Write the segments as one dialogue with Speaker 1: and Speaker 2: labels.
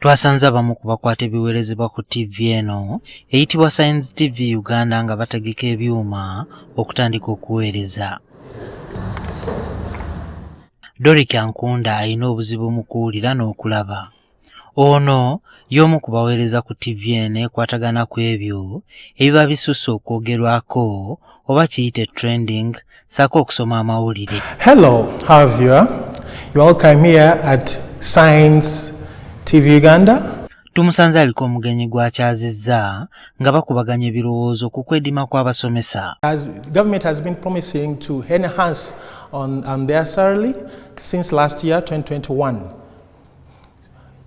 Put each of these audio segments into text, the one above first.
Speaker 1: Twasanze abamu ku bakwata ebiweerezebwa ku TV eno eyitibwa Science TV Uganda nga bategeka ebyuma okutandika okuweereza. Doric Ankunda alina obuzibu mu kuwulira n'okulaba. Ono y'omu ku baweereza ku TV eno ekwatagana ku ebyo ebiba bisusse okwogerwako oba kiyite trending ssaako okusoma amawulire.
Speaker 2: Hello, how are you? You're welcome here at Science TV Uganda.
Speaker 1: Tumusanze aliko omugenyi gwakyazizza nga bakubaganya ebirowoozo ku kwedima kw'abasomesa.
Speaker 2: As government has been promising to enhance on their salary since last year 2021.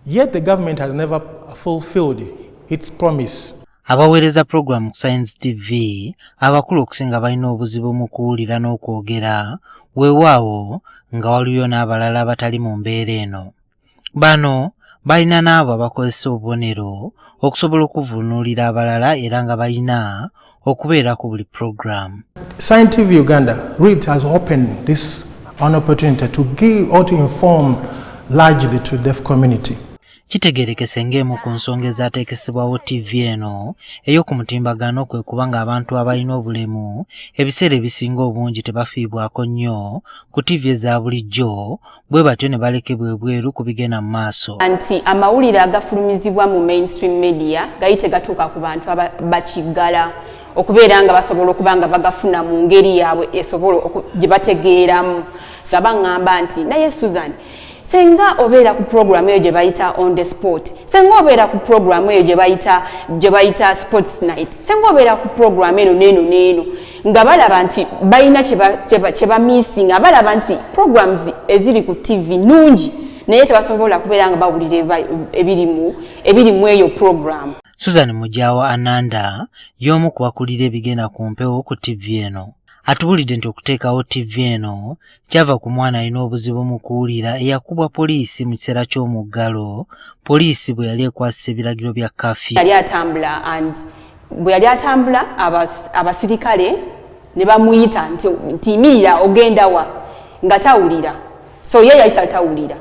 Speaker 2: Yet the government has never fulfilled its promise.
Speaker 1: Abaweereza program ku Science TV abakulu okusinga balina obuzibu mu kuwulira n'okwogera weewaawo nga waliwo n'abalala abatali mu mbeera eno. Bano balina n'abo abakozesa obubonero okusobola okuvuunulira abalala era nga balina okubeera ku buli program.
Speaker 2: Science TV Uganda really has opened this an opportunity to give or to inform largely to the deaf community.
Speaker 1: Kitegeerekese ng'emu ku nsonga ezaateekesebwawo TV eno ey'oku mutimbagano kwe kubanga abantu abalina obulemu ebiseera ebisinga obungi tebafiibwako nnyo ku TV eza bulijjo bwe batyo ne balekebwa ebweru ku bigenda mu maaso.
Speaker 3: Anti amawulire agafulumizibwa mu mainstream media gayite gatuuka ku bantu abakiggala okubeera nga basobola okuba nga bagafuna mu ngeri yaabwe esobola gye bategeeramu. So abangamba nti naye Susan, senga obeera ku program eyo gye bayita on the spot, senga obeera ku program eyo gye bayita sports night, senga obeera ku program eno neeno nga balaba nti balina kye bamissing, balaba nti programs eziri ku TV nungi naye tebasobola kubeera nga bawulira ebirimu eyo program.
Speaker 1: Susan Mujawa Ananda y'omu ku bakulira ebigenda ku mpewo ku TV eno. Atubulidde nti okuteekawo TV eno kyava ku mwana alina obuzibu mu kuwulira eyakubwa poliisi mu kiseera ky'omuggalo, poliisi bwe yali ekwasisa ebiragiro bya kafyu.
Speaker 3: Yali atambula and bwe yali atambula abasirikale ne bamuyita nti yimirira ogenda wa nga tawulira. So ye yali tatawulira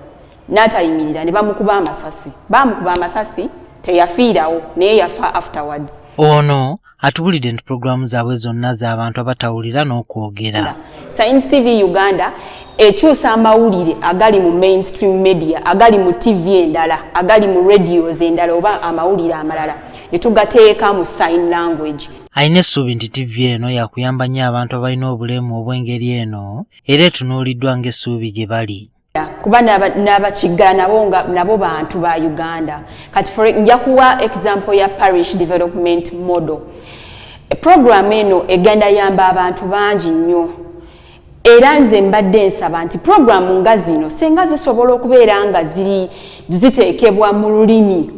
Speaker 3: n'atayimirira ne bamukuba amasasi. Bamukuba amasasi teyafiirawo naye yafa afterwards.
Speaker 1: Ono atubulidde nti programu zaabwe zonna z'abantu abatawulira n'okwogera.
Speaker 3: Science TV Uganda ekyusa amawulire agali mu mainstream media, agali mu TV endala, agali mu radios endala oba amawulire amalala ne tugateeka mu sign language.
Speaker 1: Ayina essuubi nti TV eno yakuyamba nnyo abantu abalina obulemu obw'engeri eno era etunuuliddwa ng'essuubi gye bali.
Speaker 3: Kuba n'abakiggala nabo bantu ba Uganda. Kati nja kuwa example ya parish development model. Program eno egenda yamba abantu bangi nnyo. Era nze mbadde nsaba nti program nga zino senga zisobola okubeera nga ziteekebwa mu lulimi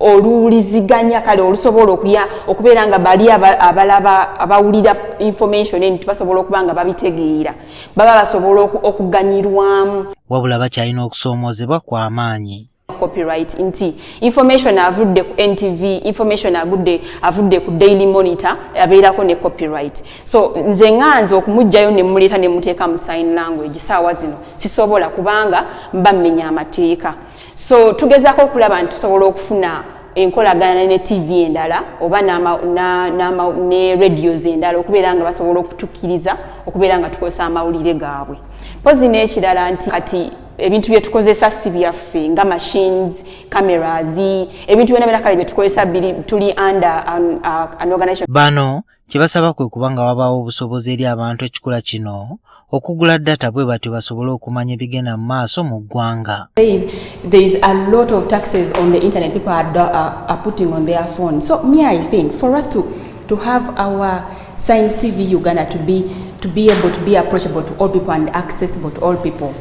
Speaker 3: oluwuliziganya kale olusobola okubeera nga bali abalaba abawulira information eni basobola okuba nga babitegeera baba basobola okuganyirwamu.
Speaker 1: Wabula bakyalina okusoomoozebwa kw'amaanyi.
Speaker 3: Copyright nti information avudde ku NTV, information avudde ku Daily Monitor abeerako ne copyright. So nze nganze okumujjayo ne muleeta ne muteeka mu sign language saawa zino sisobola kubanga mba mmenya amateeka. So tugezaako okulaba nti tusobola okufuna enkolagana ne TV endala oba ne radios endala okubeera nga basobola okutukkiriza okubeera nga tukozesa amawulire gaabwe. Pozi n'ekirala nti kati ebintu bye tukozesa si byaffe nga machines, cameras, ebintu byonna kale bye tukozesa tuli under an organization.
Speaker 1: Bano kye basaba kwe kubanga wabaawo obusobozi eri abantu ekikula kino okugula data bwe batyo basobole okumanya ebigenda mu maaso mu ggwanga.
Speaker 4: There is a lot of taxes on the internet people are putting on their phone. So me I think for us to have our Science TV Uganda to be able to be approachable to all people and accessible to all people.